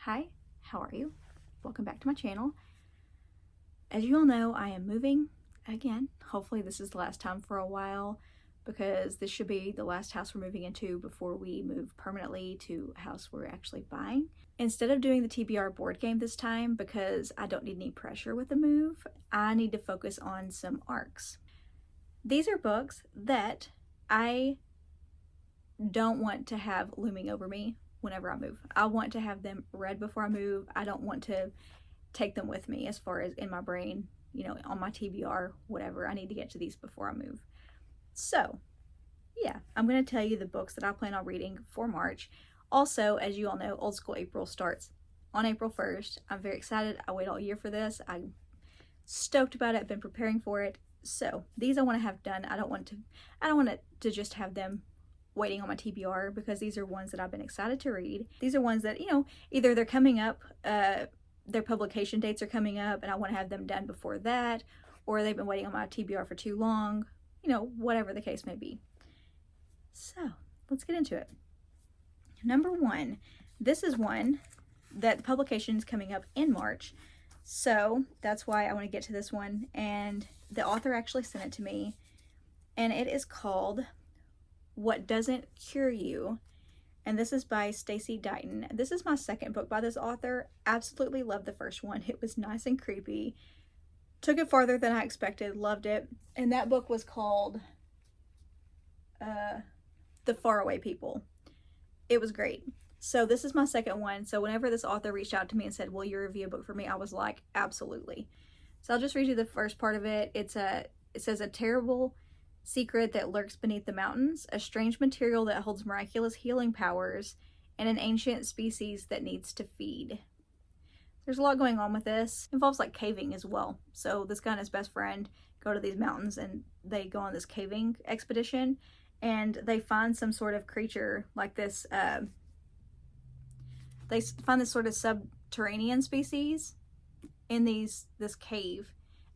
Hi, how are you? Welcome back to my channel. As you all know, I am moving again. Hopefully this is the last time for a while, because this should be the last house we're moving into before we move permanently to a house we're actually buying. Instead of doing the TBR board game this time, because I don't need any pressure with the move, I need to focus on some arcs. These are books that I don't want to have looming over me whenever I move. I want to have them read before I move. I don't want to take them with me as far as in my brain, you know, on my TBR, whatever. I need to get to these before I move. So yeah, I'm going to tell you the books that I plan on reading for March. Also, as you all know, Old School April starts on April 1st. I'm very excited. I wait all year for this. I'm stoked about it. I've been preparing for it. So these I want to have done. I don't want to just have them waiting on my TBR, because these are ones that I've been excited to read. These are ones that, you know, either they're coming up, their publication dates are coming up and I want to have them done before that, or they've been waiting on my TBR for too long, you know, whatever the case may be. So let's get into it. Number one, this is one that the publication is coming up in March, so that's why I want to get to this one. And the author actually sent it to me, and it is called What Doesn't Cure You, and this is by Stacey Dighton. This is my second book by this author. Absolutely loved the first one. It was nice and creepy. Took it farther than I expected. Loved it. And that book was called The Faraway People. It was great. So this is my second one. So whenever this author reached out to me and said, will you review a book for me? I was like, absolutely. So I'll just read you the first part of it. It says, a terrible secret that lurks beneath the mountains, a strange material that holds miraculous healing powers, and an ancient species that needs to feed. There's a lot going on with this. It involves like caving as well. So this guy and his best friend go to these mountains and they go on this caving expedition, and they find some sort of creature like this. They find this sort of subterranean species in this cave.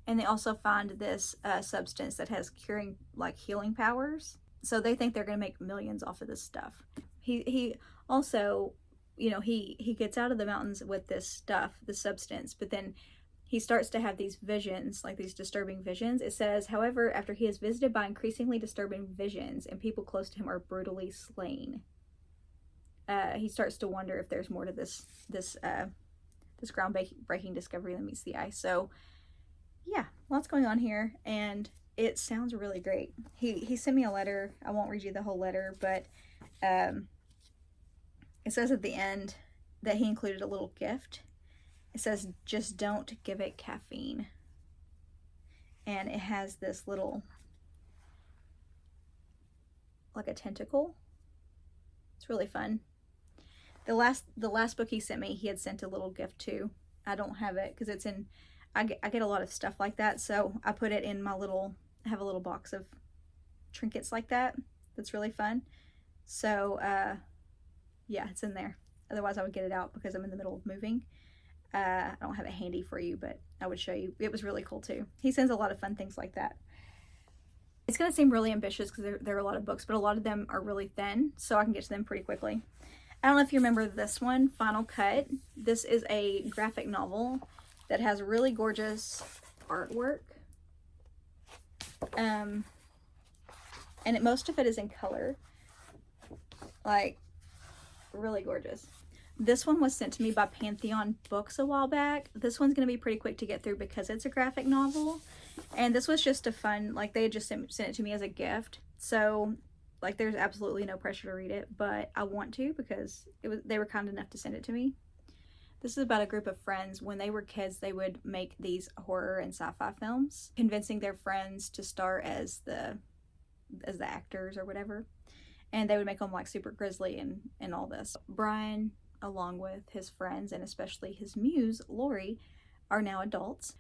And they also find this substance that has healing powers. So they think they're going to make millions off of this stuff. He also, you know, he gets out of the mountains with this stuff, this substance, but then he starts to have these visions, like these disturbing visions. It says, however, after he is visited by increasingly disturbing visions and people close to him are brutally slain, he starts to wonder if there's more to this groundbreaking discovery than meets the eye. So yeah, lots going on here, and it sounds really great. He sent me a letter. I won't read you the whole letter, but it says at the end that he included a little gift. It says, just don't give it caffeine. And it has this little, like a tentacle. It's really fun. The last book he sent me, he had sent a little gift too. I don't have it because it's in, I get a lot of stuff like that, so I put it in my little, I have a little box of trinkets like that. That's really fun. So yeah, it's in there. Otherwise I would get it out because I'm in the middle of moving. I don't have it handy for you, but I would show you. It was really cool too. He sends a lot of fun things like that. It's going to seem really ambitious because there are a lot of books, but a lot of them are really thin, so I can get to them pretty quickly. I don't know if you remember this one, Final Cut. This is a graphic novel that has really gorgeous artwork. And most of it is in color. Like, really gorgeous. This one was sent to me by Pantheon Books a while back. This one's going to be pretty quick to get through because it's a graphic novel. And this was just a fun, like they had just sent it to me as a gift. So, like, there's absolutely no pressure to read it, but I want to because they were kind enough to send it to me. This is about a group of friends. When they were kids, they would make these horror and sci-fi films, convincing their friends to star as the actors or whatever. And they would make them like super grisly and all this. Brian, along with his friends and especially his muse, Lori, are now adults.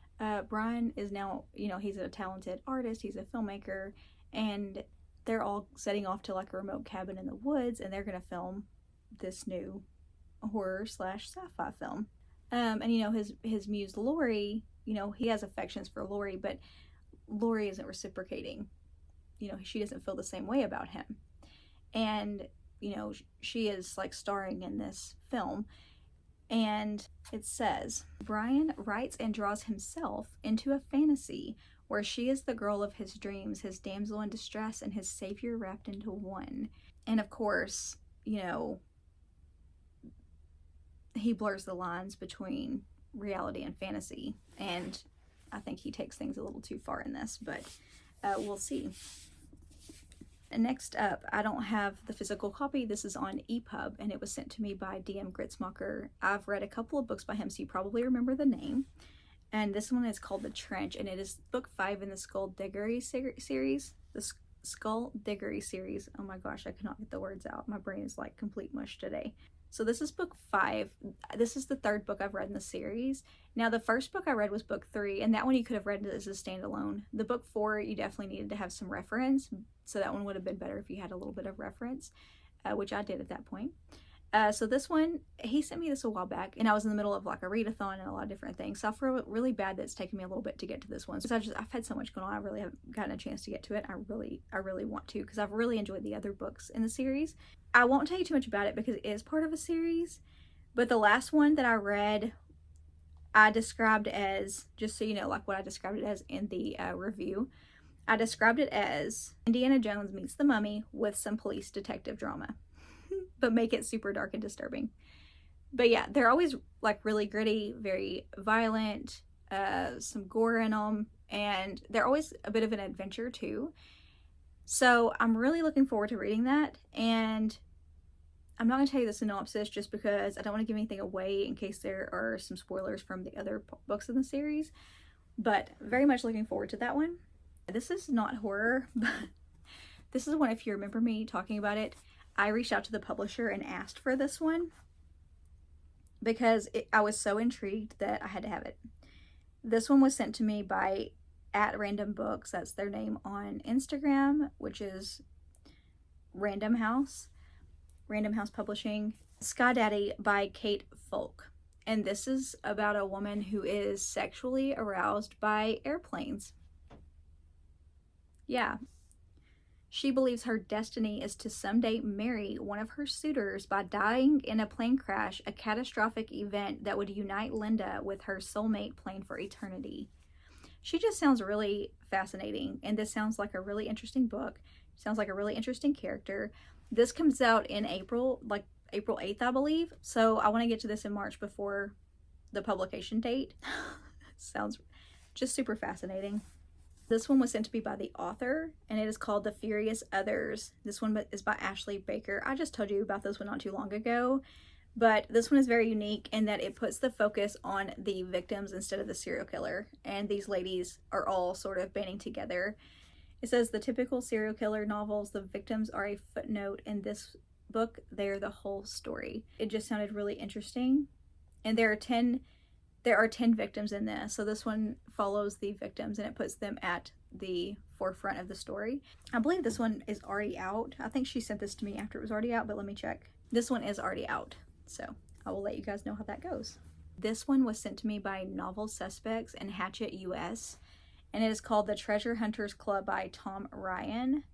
Brian is now, you know, he's a talented artist, he's a filmmaker, and they're all setting off to like a remote cabin in the woods, and they're gonna film this new horror / sci-fi film. And you know, his muse Lori, you know, he has affections for Lori, but Lori isn't reciprocating. You know, she doesn't feel the same way about him. And you know, she is like starring in this film. And it says, Brian writes and draws himself into a fantasy where she is the girl of his dreams, his damsel in distress, and his savior wrapped into one. And of course, you know, he blurs the lines between reality and fantasy, and I think he takes things a little too far in this, but we'll see. And next up, I don't have the physical copy. This is on EPUB, and it was sent to me by DM Gritzmacher. I've read a couple of books by him, so you probably remember the name. And this one is called The Trench, and it is book 5 in the Skullduggery series. The Skullduggery series. Oh my gosh, I cannot get the words out. My brain is like complete mush today. So this is book 5. This is the 3rd book I've read in the series. Now, the first book I read was book 3, and that one you could have read as a standalone. The book 4, you definitely needed to have some reference, so that one would have been better if you had a little bit of reference, which I did at that point. So this one, he sent me this a while back, and I was in the middle of like a readathon and a lot of different things, so I feel really bad that it's taken me a little bit to get to this one. So I've had so much going on, I really haven't gotten a chance to get to it. I really want to, because I've really enjoyed the other books in the series. I won't tell you too much about it because it is part of a series, but the last one that I read, I described as, just so you know, like what I described it as in the review, I described it as Indiana Jones meets the Mummy with some police detective drama. But make it super dark and disturbing. But yeah, they're always like really gritty, very violent, some gore in them, and they're always a bit of an adventure too. So I'm really looking forward to reading that, and I'm not going to tell you the synopsis just because I don't want to give anything away in case there are some spoilers from the other books in the series, but very much looking forward to that one. This is not horror, but this is one, if you remember me talking about it, I reached out to the publisher and asked for this one because I was so intrigued that I had to have it. This one was sent to me by @randombooks. That's their name on Instagram, which is Random House Publishing. Sky Daddy by Kate Folk. And this is about a woman who is sexually aroused by airplanes. Yeah. She believes her destiny is to someday marry one of her suitors by dying in a plane crash, a catastrophic event that would unite Linda with her soulmate plane for eternity. She just sounds really fascinating, and this sounds like a really interesting book. Sounds like a really interesting character. This comes out in April, like April 8th, I believe. So I want to get to this in March before the publication date. Sounds just super fascinating. This one was sent to me by the author, and it is called The Furious Others. This one is by Ashley Baker. I just told you about this one not too long ago, but this one is very unique in that it puts the focus on the victims instead of the serial killer, and these ladies are all sort of banding together. It says, the typical serial killer novels, the victims are a footnote. In this book, they're the whole story. It just sounded really interesting, and there are 10 victims in this, so this one follows the victims and it puts them at the forefront of the story. I believe this one is already out. I think she sent this to me after it was already out, but let me check. This one is already out, so I will let you guys know how that goes. This one was sent to me by Novel Suspects and Hatchet US, and it is called The Treasure Hunters Club by Tom Ryan.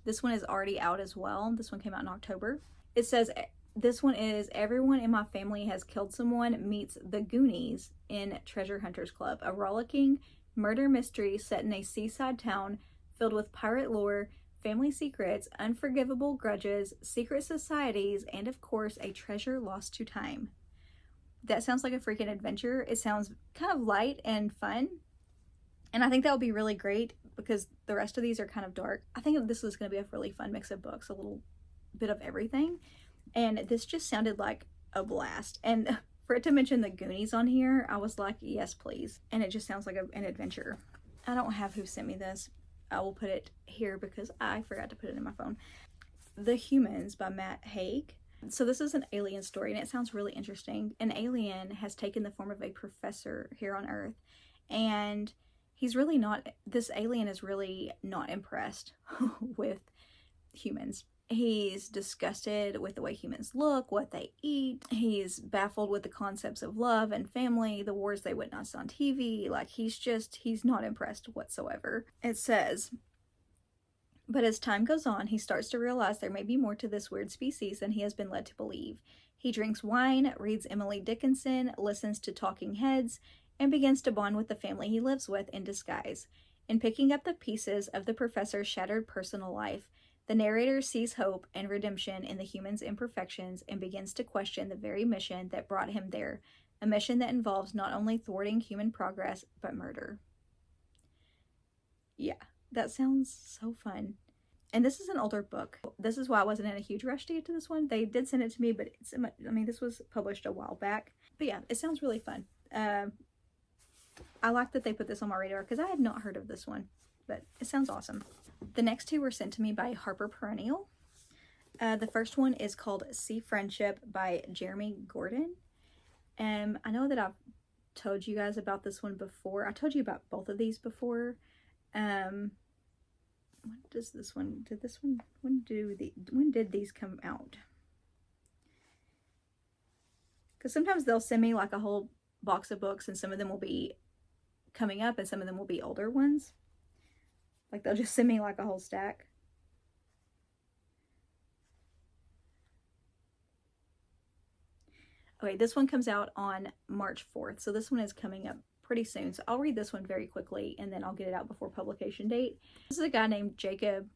This one is already out as well. This one came out in October. It says, this one is Everyone in My Family Has Killed Someone meets the Goonies in Treasure Hunters Club, a rollicking murder mystery set in a seaside town filled with pirate lore, family secrets, unforgivable grudges, secret societies, and of course, a treasure lost to time. That sounds like a freaking adventure. It sounds kind of light and fun, and I think that would be really great because the rest of these are kind of dark. I think this is going to be a really fun mix of books, a little bit of everything. And this just sounded like a blast. And for it to mention the Goonies on here, I was like, yes, please. And it just sounds like an adventure. I don't have who sent me this. I will put it here because I forgot to put it in my phone. The Humans by Matt Haig. So this is an alien story, and it sounds really interesting. An alien has taken the form of a professor here on Earth. And this alien is really not impressed with humans. He's disgusted with the way humans look, what they eat. He's baffled with the concepts of love and family, the wars they witness on TV. Like, he's not impressed whatsoever. It says, but as time goes on, he starts to realize there may be more to this weird species than he has been led to believe. He drinks wine, reads Emily Dickinson, listens to talking heads, and begins to bond with the family he lives with in disguise. In picking up the pieces of the professor's shattered personal life, the narrator sees hope and redemption in the human's imperfections and begins to question the very mission that brought him there, a mission that involves not only thwarting human progress, but murder. Yeah, that sounds so fun. And this is an older book. This is why I wasn't in a huge rush to get to this one. They did send it to me, but this was published a while back. But yeah, it sounds really fun. I like that they put this on my radar because I had not heard of this one, but it sounds awesome. The next two were sent to me by Harper Perennial. The first one is called Sea Friendship by Jeremy Gordon. I know that I've told you guys about this one before. I told you about both of these before. When does this one, when did these come out? Because sometimes they'll send me like a whole box of books and some of them will be coming up and some of them will be older ones. Like they'll just send me like a whole stack. Okay, this one comes out on March 4th, so this one is coming up pretty soon. So I'll read this one very quickly and then I'll get it out before publication date. This is a guy named Jacob.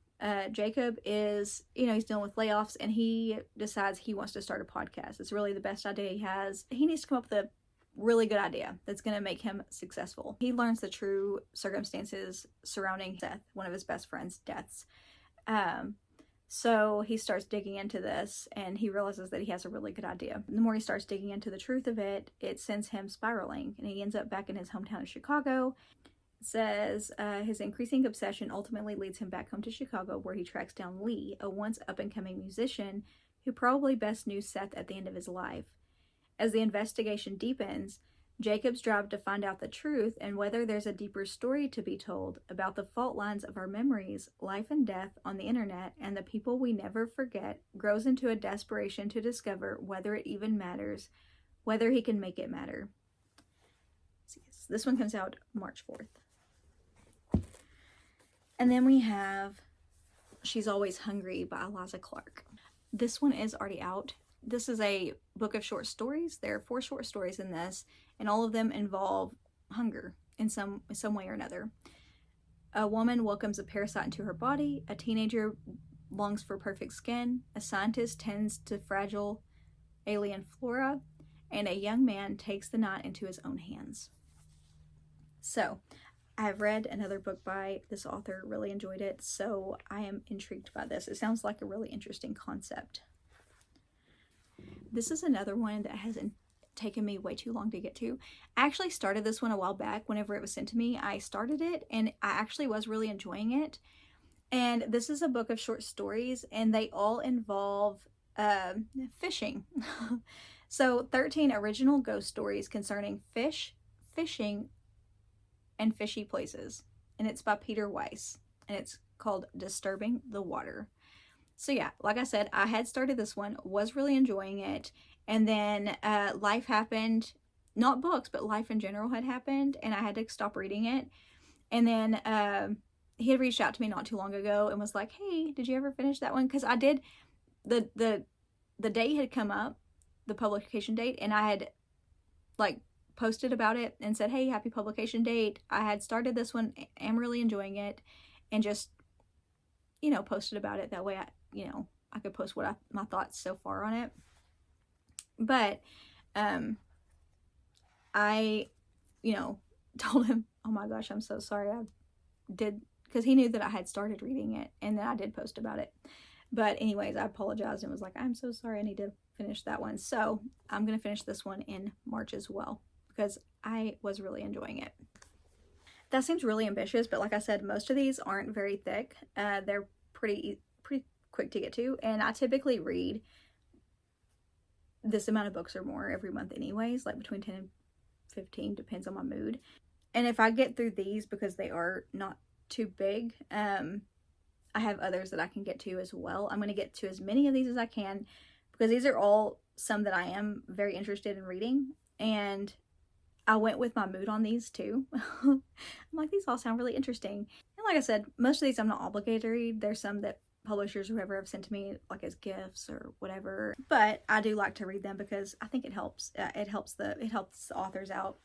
Jacob is, he's dealing with layoffs and he decides he wants to start a podcast. It's really the best idea he has. He needs to come up with a really good idea that's going to make him successful. He learns the true circumstances surrounding Seth, one of his best friend's deaths. So he starts digging into this and he realizes that he has a really good idea. The more he starts digging into the truth of it, it sends him spiraling and he ends up back in his hometown of Chicago. It says his increasing obsession ultimately leads him back home to Chicago where he tracks down Lee, a once up-and-coming musician who probably best knew Seth at the end of his life. As the investigation deepens, Jacob's drive to find out the truth and whether there's a deeper story to be told about the fault lines of our memories, life and death on the internet, and the people we never forget grows into a desperation to discover whether it even matters, whether he can make it matter. This one comes out March 4th. And then we have She's Always Hungry by Eliza Clark. This one is already out. This is a book of short stories. There are 4 short stories in this, and all of them involve hunger in some way or another. A woman welcomes a parasite into her body, a teenager longs for perfect skin, a scientist tends to fragile alien flora, and a young man takes the night into his own hands. So, I have read another book by this author, really enjoyed it, so I am intrigued by this. It sounds like a really interesting concept. This is another one that hasn't taken me way too long to get to. I actually started this one a while back. Whenever it was sent to me, I started it and I actually was really enjoying it. And this is a book of short stories and they all involve fishing. So 13 original ghost stories concerning fish, fishing, and fishy places. And it's by Peter Weiss and it's called Disturbing the Water. So yeah, like I said, I had started this one, was really enjoying it, and then life happened, not books, but life in general had happened, and I had to stop reading it. And then he had reached out to me not too long ago and was like, hey, did you ever finish that one? Because I did, the date had come up, the publication date, and I had like posted about it and said, hey, happy publication date. I had started this one, am really enjoying it, and just, posted about it. That way I could post my thoughts so far on it. But I told him, oh my gosh, I'm so sorry. I did, because he knew that I had started reading it and then I did post about it. But anyways, I apologized and was like, I'm so sorry, I need to finish that one. So I'm going to finish this one in March as well because I was really enjoying it. That seems really ambitious, but like I said, most of these aren't very thick. They're pretty quick to get to, and I typically read this amount of books or more every month anyways, like between 10 and 15, depends on my mood. And if I get through these, because they are not too big, I have others that I can get to as well. I'm going to get to as many of these as I can because these are all some that I am very interested in reading, and I went with my mood on these too. I'm like, these all sound really interesting. And like I said, most of these I'm not obligated to read. There's some that publishers or whoever have sent to me like as gifts or whatever. But I do like to read them because I think it helps. It helps the authors out,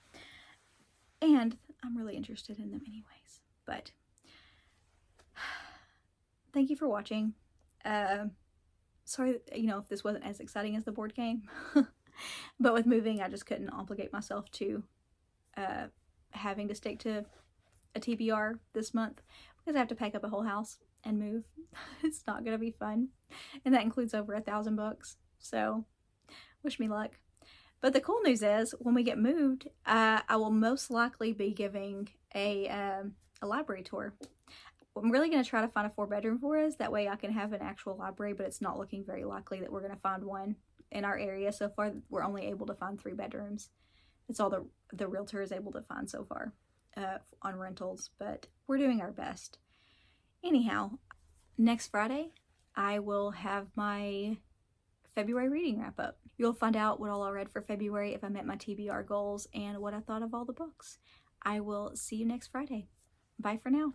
and I'm really interested in them anyways. But thank you for watching. Sorry, you know, if this wasn't as exciting as the board game, but with moving, I just couldn't obligate myself to having to stick to a TBR this month because I have to pack up a whole house and move. It's not gonna be fun, and that includes over 1,000 books. So, wish me luck. But the cool news is, when we get moved, I will most likely be giving a library tour. I'm really going to try to find a 4-bedroom for us. That way I can have an actual library, but it's not looking very likely that we're going to find one in our area. So far, we're only able to find 3 bedrooms. It's all the realtor is able to find so far on rentals, but we're doing our best. Anyhow, next Friday, I will have my February reading wrap up. You'll find out what all I read for February, if I met my TBR goals, and what I thought of all the books. I will see you next Friday. Bye for now.